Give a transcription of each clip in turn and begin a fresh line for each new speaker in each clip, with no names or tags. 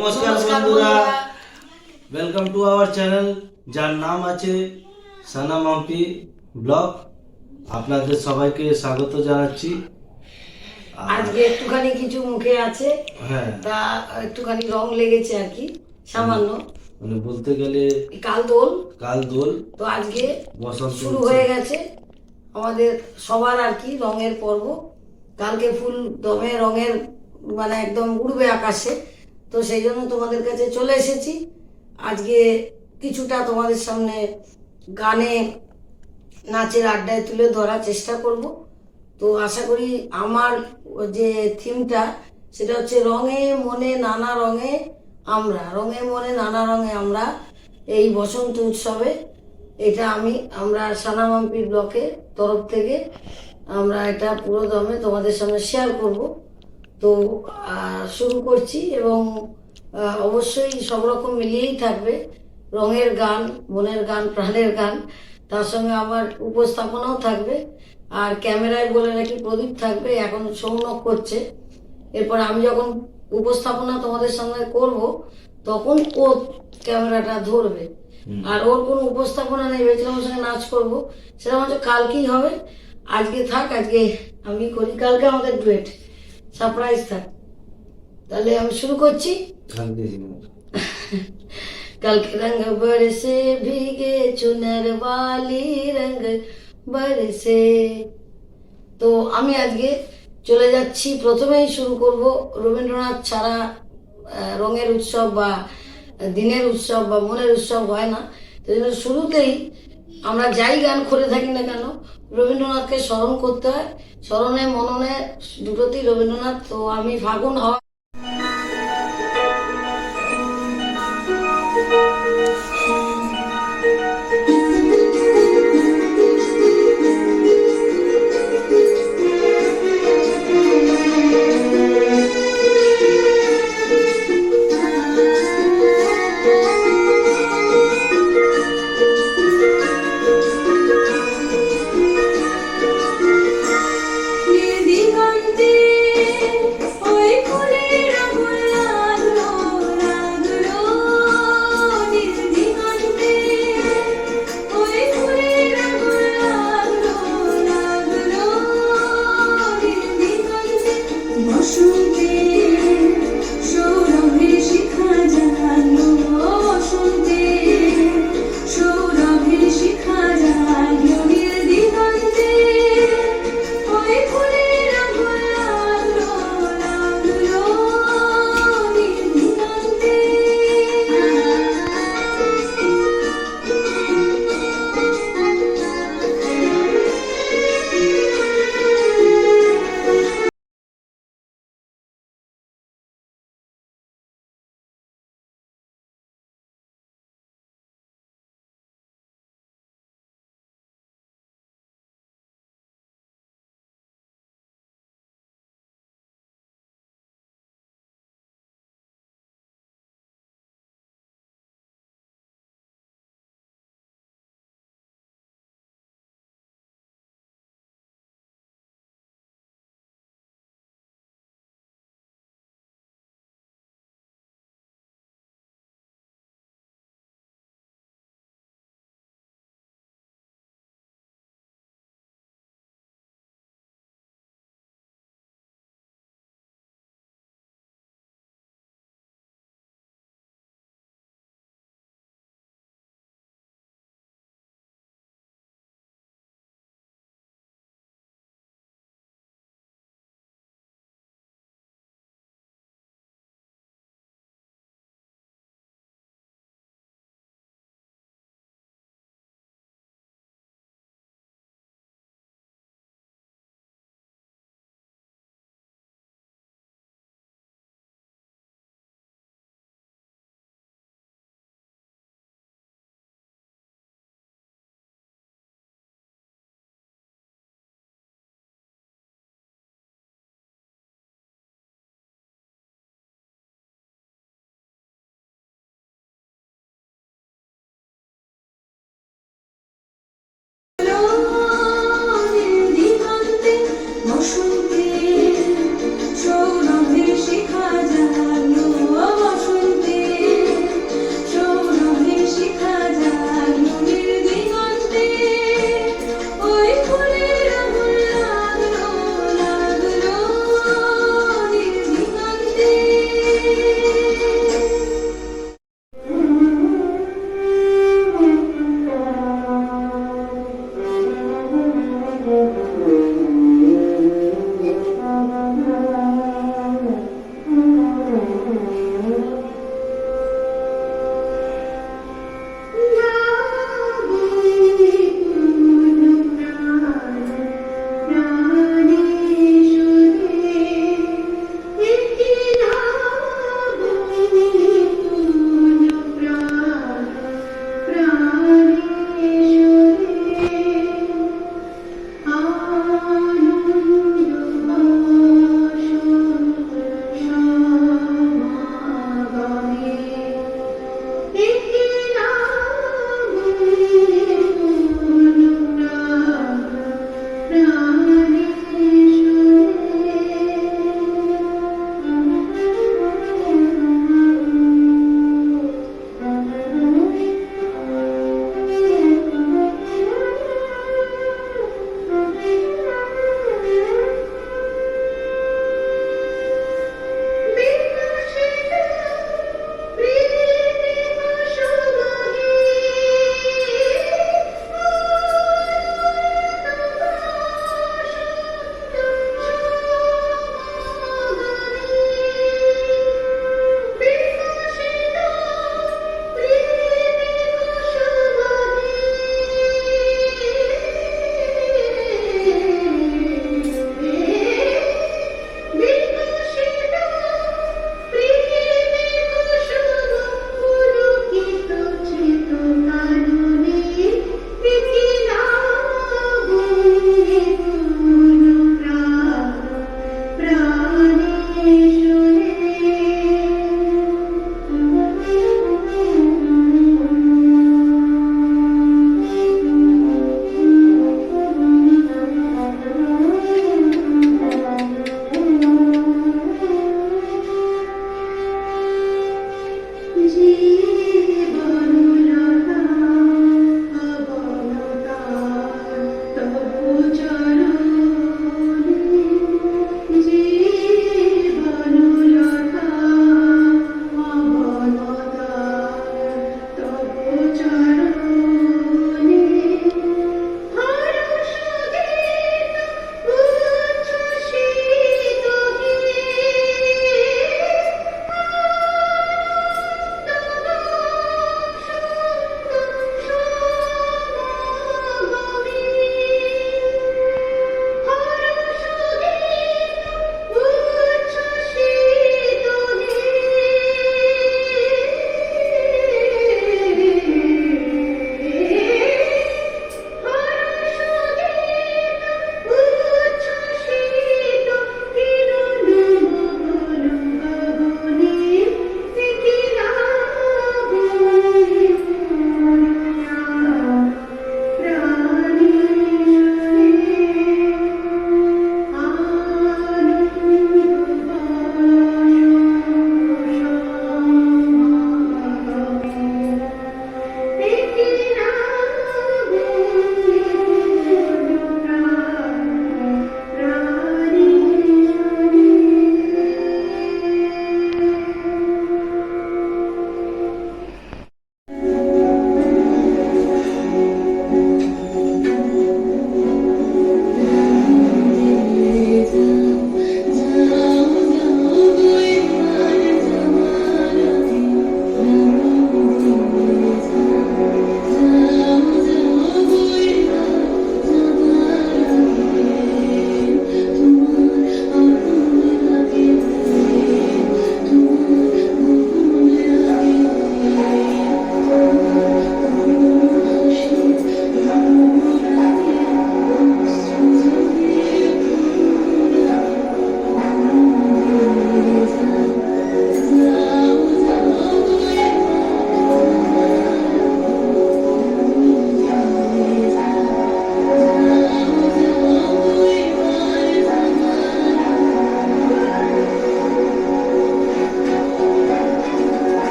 নমস্কার বন্ধুরা, welcome to our channel যার নাম আছে সানা মাম্পি ব্লগ। আপনাদের সবাইকে স্বাগত জানাচ্ছি।
আজকে একটুখানি কিছু মুখে আছে,
হ্যাঁ,
তা একটুখানি রং লেগেছে আর কি, সামান্য।
মানে বলতে গেলে
কাল দোল,
তো
আজকে
বসন্ত
শুরু হয়ে গেছে আমাদের সবার আর কি রঙের পর্ব। কালকে ফুল দমে রঙের মানে একদম উড়বে আকাশে, তো সেই জন্য তোমাদের কাছে চলে এসেছি। আজকে কিছুটা তোমাদের সামনে গানে নাচের আড্ডায় তুলে ধরার চেষ্টা করব। তো আশা করি আমার যে থিমটা সেটা হচ্ছে রঙে মনে নানা রঙে আমরা, রঙে মনে নানা রঙে আমরা, এই বসন্ত উৎসবে। এটা আমরা সানা মাম্পি ব্লকের তরফ থেকে আমরা এটা পুরো দমে তোমাদের সামনে শেয়ার করব। তো শুরু করছি এবং অবশ্যই সব রকম মিলিয়েই থাকবে, রঙের গান, মনের গান, প্রাণের গান, তার সঙ্গে আমার উপস্থাপনাও থাকবে। আর ক্যামেরায় বলে রাখি প্রদীপ থাকবে, এখন সৌনক করছে। এরপর আমি যখন উপস্থাপনা তোমাদের সঙ্গে করব তখন ও ক্যামেরাটা ধরবে। আর ওর কোনো উপস্থাপনা নেই, ভেবেছিলাম ওর সঙ্গে নাচ করবো, সেটা হচ্ছে কালকেই হবে। আজকে থাক, আজকে আমি করি, কালকে আমাদের ডুয়েট সারপ্রাইজ থাক। তাহলে আমি শুরু করছি। कल के रंग बरसे भीगे चुनर वाली रंग बरसे। তো আমি আজকে চলে যাচ্ছি, প্রথমেই শুরু করব রবীন্দ্রনাথ ছাড়া রঙের উৎসব বা দিনের উৎসব বা মনের উৎসব হয় না। সেই জন্য শুরুতেই আমরা যাই গান করে থাকি না কেন, রবীন্দ্রনাথকে স্মরণ করতে হয়। স্মরণে মননে দুটোতেই রবীন্দ্রনাথ। তো আমি ফাগুন হাওয়া দিগন্তে ওই ফুলে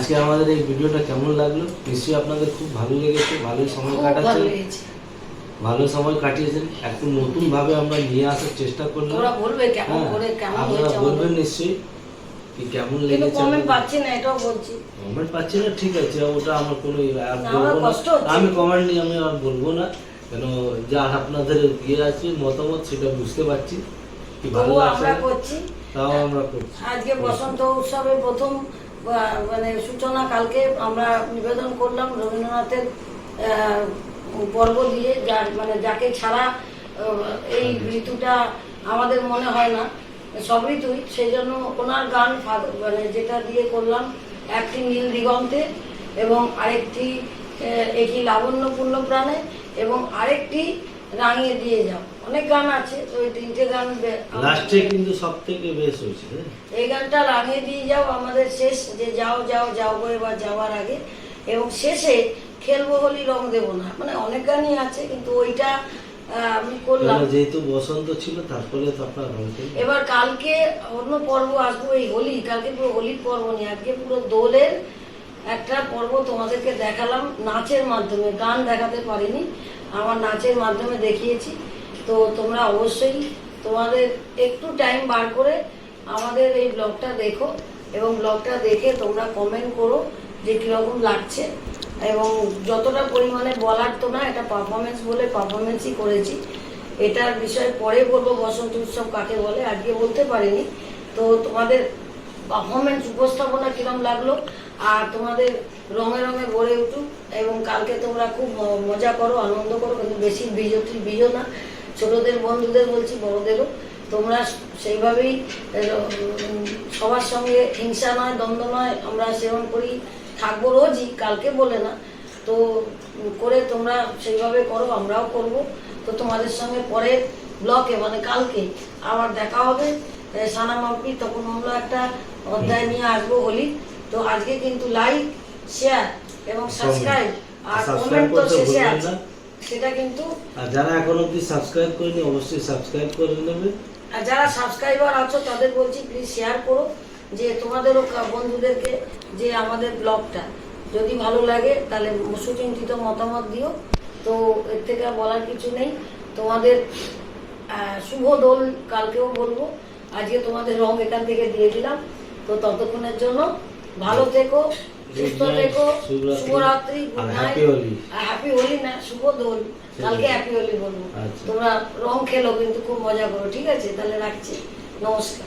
আজকে আমাদের এই ভিডিওটা কেমন লাগলো? নিশ্চয়ই আপনাদের খুব ভালো লেগেছে, ভালোই সময়
খুব ভালো
কাটাচ্ছেন,
লেগেছে।
ভালো সময় কাটিয়েছেন। একটু নতুন ভাবে আমরা নিয়ে আসার চেষ্টা করলাম।
তোমরা বলবে কেমন করে কেমন
আপনারা
হয়েছে
বলবেন
আমাদের।
নিশ্চয়ই কি কেমন
কিন্তু
লেগেছে।
কমেন্ট পাচ্ছি না, এটাও বলছি।
কমেন্ট পাচ্ছি না, ঠিক আছে, ওটা আমার কোনো আর
না,
বলবো
আমার
না।
কষ্ট হচ্ছে।
আমি কমেন্ট নিয়ে আমি আর বলবো না, কেন যা আপনাদের ইয়ে আছে মতামত সেটা বুঝতে পারছি কি ভালো
তবুও
লাগছে
আমরা
না,
করছি।
তাও আমরা করছি।
আজকে বসন্ত উৎসবের প্রথম মানে সূচনা কালকে আমরা নিবেদন করলাম রবীন্দ্রনাথের পর্ব দিয়ে, যার মানে যাকে ছাড়া এই ঋতুটা আমাদের মনে হয় না, সব ঋতুই, সেই জন্য ওনার গান মানে যেটা দিয়ে করলাম, একটি নীল দিগন্তে এবং আরেকটি একই লাবণ্যপূর্ণ প্রাণে এবং আরেকটি রাঙিয়ে দিয়ে যাও। অনেক গান আছে, তো ওই তিনটে গান
লাস্টে কিন্তু সব থেকে বেশ হয়েছে।
এই গানটা রাঙিয়ে দিয়ে যাও আমাদের শেষ, যে যাও যাও যাও গো এবার যাওয়ার আগে, এবং শেষে খেলবো হোলি রং দেবো না, মানে অনেক গানই আছে কিন্তু ওইটা আমি করলাম।
যেহেতু বসন্ত ছিল তারপরে তো আপনার
এবার কালকে অন্য পর্ব আসবো, এই হোলি, কালকে পুরো হোলির পর্ব নিয়ে, আজকে পুরো দোলের একটা পর্ব তোমাদেরকে দেখালাম নাচের মাধ্যমে, গান দেখাতে পারিনি, আমার নাচের মাধ্যমে দেখিয়েছি। তো তোমরা অবশ্যই তোমাদের একটু টাইম বার করে আমাদের এই ব্লগটা দেখো এবং ব্লগটা দেখে তোমরা কমেন্ট করো যে কীরকম লাগছে, এবং যতটা পরিমাণে বলার তো না, এটা পারফরমেন্স বলে পারফরমেন্সই করেছি। এটার বিষয়ে পরে বলবো বসন্ত উৎসব কাকে বলে, আজকে বলতে পারিনি। তো তোমাদের পারফরমেন্স উপস্থাপনা কিরম লাগলো, আর তোমাদের রঙে রঙে ভরে উঠুক, এবং কালকে তোমরা খুব মজা করো, আনন্দ করো, কিন্তু বেশি বিজো না। ছোটদের বন্ধুদের বলছি, বড়দেরও তোমরা সেইভাবেই সবার সঙ্গে হিংসা নয়, দ্বন্দ্ব নয়, আমরা সেবন করি, থাকবো রোজই, কালকে বলে না, তো করে তোমরা সেইভাবে করো, আমরাও করব। তো তোমাদের সঙ্গে পরের ব্লকে মানে কালকে আবার দেখা হবে সানা মাম্পি, তখন আমরা একটা অধ্যায় নিয়ে আসবো হোলি। তো আজকে কিন্তু লাইক, শেয়ার এবং সাবস্ক্রাইব আর কমেন্ট তো শেষে আছে, সেটা কিন্তু,
আর যারা এখন অবধি সাবস্ক্রাইব করেনি অবশ্যই সাবস্ক্রাইব করে নেবে।
আর যারা সাবস্ক্রাইবার আছো তাদের বলছি প্লিজ শেয়ার করো, যে তোমাদেরও বন্ধুদেরকে, যে আমাদের ব্লগটা যদি ভালো লাগে তাহলে সুচিন্তিত মতামত দিও। তো এর থেকে বলার কিছু নেই। তোমাদের শুভ দোল কালকেও বলবো, আজকে তোমাদের রং এখান থেকে দিয়ে দিলাম। তো ততক্ষণের জন্য ভালো থেকো, সুস্থ থেকো, শুভরাত্রি, গুড নাইট, হ্যাপি হোলি না, শুভ দোল, কালকে হ্যাপি হোলি বলবো। তোমরা রং খেলো কিন্তু খুব মজা করো, ঠিক আছে? তাহলে রাখছি, নমস্কার।